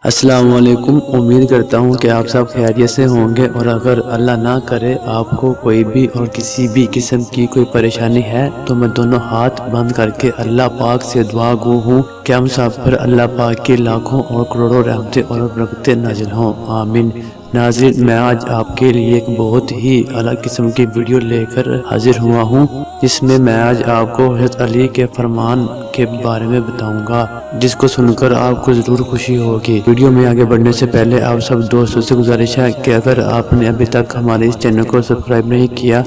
السلام علیکم۔ امید کرتا ہوں کہ آپ سب خیریت سے ہوں گے، اور اگر اللہ نہ کرے آپ کو کوئی بھی اور کسی بھی قسم کی کوئی پریشانی ہے تو میں دونوں ہاتھ بند کر کے اللہ پاک سے دعا گو ہوں کہ ہم سب پر اللہ پاک کی لاکھوں اور کروڑوں رحمتیں اور برکتیں نازل ہوں، آمین۔ ناظرین، میں آج آپ کے لیے ایک بہت ہی الگ قسم کی ویڈیو لے کر حاضر ہوا ہوں، جس میں آج آپ کو حضرت علی کے فرمان کے بارے میں بتاؤں گا، جس کو سن کر آپ کو ضرور خوشی ہوگی۔ ویڈیو میں آگے بڑھنے سے پہلے آپ سب دوستوں سے گزارش ہے کہ اگر آپ نے ابھی تک ہمارے اس چینل کو سبسکرائب نہیں کیا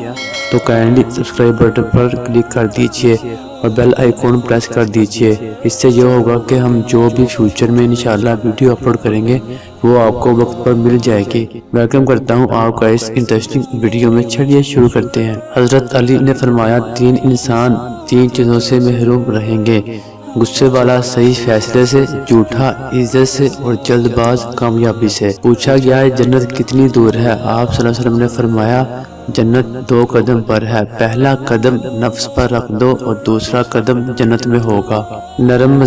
تو کائنڈلی سبسکرائب بٹن پر کلک کر دیجئے اور بیل آئیکن پریس کر دیجئے۔ اس سے یہ ہوگا کہ ہم جو بھی فیوچر میں انشاءاللہ ویڈیو اپلوڈ کریں گے وہ آپ کو وقت پر مل جائے گی۔ ویلکم کرتا ہوں آپ کا اس انٹرسٹنگ ویڈیو میں۔ چلیے شروع کرتے ہیں۔ حضرت علی نے فرمایا، تین انسان تین چیزوں سے محروم رہیں گے: غصے والا صحیح فیصلے سے، جھوٹا عزت سے، اور جلد باز کامیابی سے۔ پوچھا گیا ہے جنت کتنی دور ہے؟ آپ صلی اللہ علیہ وسلم نے فرمایا، جنت 2 قدم پر ہے، پہلا قدم نفس پر رکھ دو اور دوسرا قدم جنت میں ہوگا۔ نرم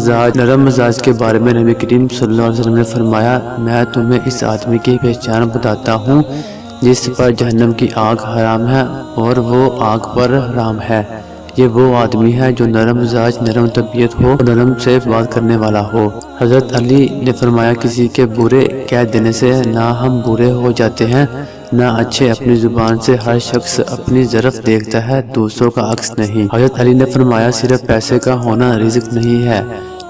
مزاج کے بارے میں نبی کریم صلی اللہ علیہ وسلم نے فرمایا، میں تمہیں اس آدمی کی پہچان بتاتا ہوں جس پر جہنم کی آگ حرام ہے اور وہ آگ پر حرام ہے۔ یہ وہ آدمی ہے جو نرم مزاج، نرم طبیعت ہو اور نرم سے بات کرنے والا ہو۔ حضرت علی نے فرمایا، کسی کے برے کہہ دینے سے نہ ہم برے ہو جاتے ہیں نہ اچھے۔ اپنی زبان سے ہر شخص اپنی ظرف دیکھتا ہے، دوسروں کا عکس نہیں۔ حضرت علی نے فرمایا، صرف پیسے کا ہونا رزق نہیں ہے،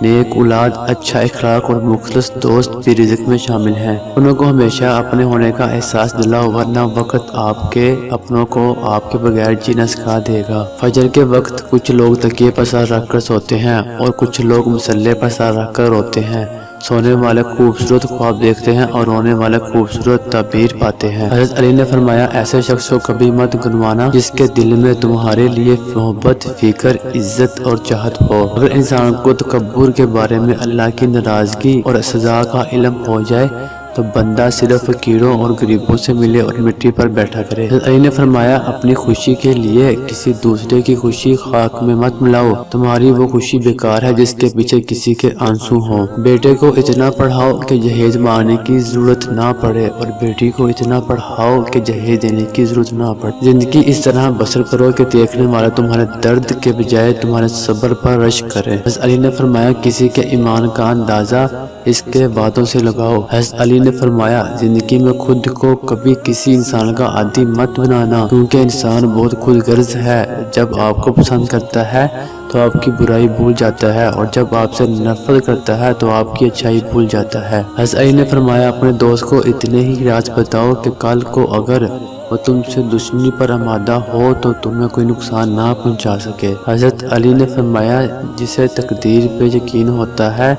نیک اولاد، اچھا اخلاق اور مخلص دوست بھی رزق میں شامل ہیں۔ انہوں کو ہمیشہ اپنے ہونے کا احساس دلاؤ، ورنہ وقت آپ کے اپنوں کو آپ کے بغیر جینا سکھا دے گا۔ فجر کے وقت کچھ لوگ تکیے پر سر رکھ کر سوتے ہیں اور کچھ لوگ مصلے پر سر رکھ کر روتے ہیں۔ سونے والے خوبصورت خواب دیکھتے ہیں اور رونے والے خوبصورت تعبیر پاتے ہیں۔ حضرت علی نے فرمایا، ایسے شخص کو کبھی مت گنوانا جس کے دل میں تمہارے لیے محبت، فکر، عزت اور چاہت ہو۔ اگر انسان کو تکبر کے بارے میں اللہ کی ناراضگی اور سزا کا علم ہو جائے تو بندہ صرف فقیروں اور غریبوں سے ملے اور مٹی پر بیٹھا کرے۔ حضرت علی نے فرمایا، اپنی خوشی کے لیے کسی دوسرے کی خوشی خاک میں مت ملاؤ، تمہاری وہ خوشی بیکار ہے جس کے پیچھے کسی کے آنسو ہوں۔ بیٹے کو اتنا پڑھاؤ کہ جہیز مانگنے کی ضرورت نہ پڑے اور بیٹی کو اتنا پڑھاؤ کہ جہیز دینے کی ضرورت نہ پڑے۔ زندگی اس طرح بسر کرو کہ دیکھنے والا تمہارے درد کے بجائے تمہارے صبر پر رشک کرے۔ حضرت علی نے فرمایا، کسی کے ایمان کا اندازہ اس کے باتوں سے لگاؤ۔ حضرت علی نے فرمایا، زندگی میں خود کو کبھی کسی انسان کا عادی مت بنانا، کیونکہ انسان بہت خود غرض ہے۔ جب آپ کو پسند کرتا ہے تو آپ کی برائی بھول جاتا ہے، اور جب آپ سے نفرت کرتا ہے تو آپ کی اچھائی بھول جاتا ہے۔ حضرت علی نے فرمایا، اپنے دوست کو اتنے ہی راز بتاؤ کہ کل کو اگر وہ تم سے دشمنی پر آمادہ ہو تو تمہیں کوئی نقصان نہ پہنچا سکے۔ حضرت علی نے فرمایا، جسے تقدیر پہ یقین ہوتا ہے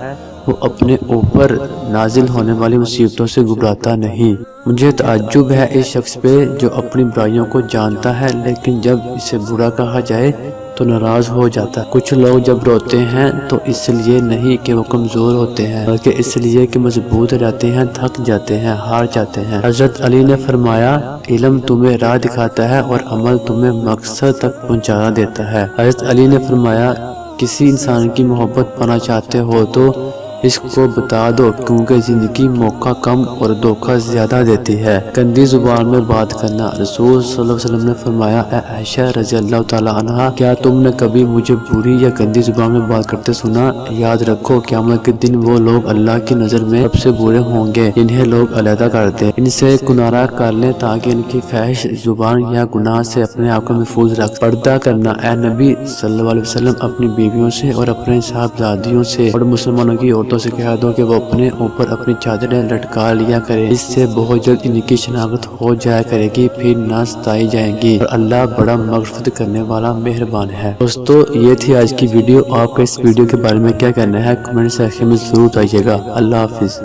وہ اپنے اوپر نازل ہونے والی مصیبتوں سے گھبراتا نہیں۔ مجھے تعجب ہے اس شخص پہ جو اپنی برائیوں کو جانتا ہے لیکن جب اسے برا کہا جائے تو ناراض ہو جاتا ہے۔ کچھ لوگ جب روتے ہیں تو اس لیے نہیں کہ وہ کمزور ہوتے ہیں، بلکہ اس لیے کہ مضبوط رہتے ہیں، تھک جاتے ہیں، ہار جاتے ہیں۔ حضرت علی نے فرمایا، علم تمہیں راہ دکھاتا ہے اور عمل تمہیں مقصد تک پہنچا دیتا ہے۔ حضرت علی نے فرمایا، کسی انسان کی محبت پانا چاہتے ہو تو اس کو بتا دو، کیونکہ زندگی موقع کم اور دھوکہ زیادہ دیتی ہے۔ گندی زبان میں بات کرنا۔ رسول صلی اللہ علیہ وسلم نے فرمایا، اے عائشہ رضی اللہ تعالی عنہا، کیا تم نے کبھی مجھے بری یا گندی زبان میں بات کرتے سنا؟ یاد رکھو، قیامت کے دن وہ لوگ اللہ کی نظر میں سب سے برے ہوں گے جنہیں لوگ علیحدہ کرتے، ان سے کنارہ کر لیں تاکہ ان کی فحش زبان یا گناہ سے اپنے آپ کو محفوظ رکھ۔ پردہ کرنا۔ اے نبی صلی اللہ علیہ وسلم، اپنی بیویوں سے اور اپنے صاحبزادیوں سے اور مسلمانوں کی عورتوں سے کہہ دو کہ وہ اپنے اوپر اپنی چادریں لٹکا لیا کرے، اس سے بہت جلد ان کی شناخت ہو جایا کرے گی، پھر نہ ستائی جائیں گی، اور اللہ بڑا مغفرت کرنے والا مہربان ہے۔ دوستو، یہ تھی آج کی ویڈیو۔ آپ کا اس ویڈیو کے بارے میں کیا کہنا ہے کمنٹ سیکشن میں ضرور بتائیے گا۔ اللہ حافظ۔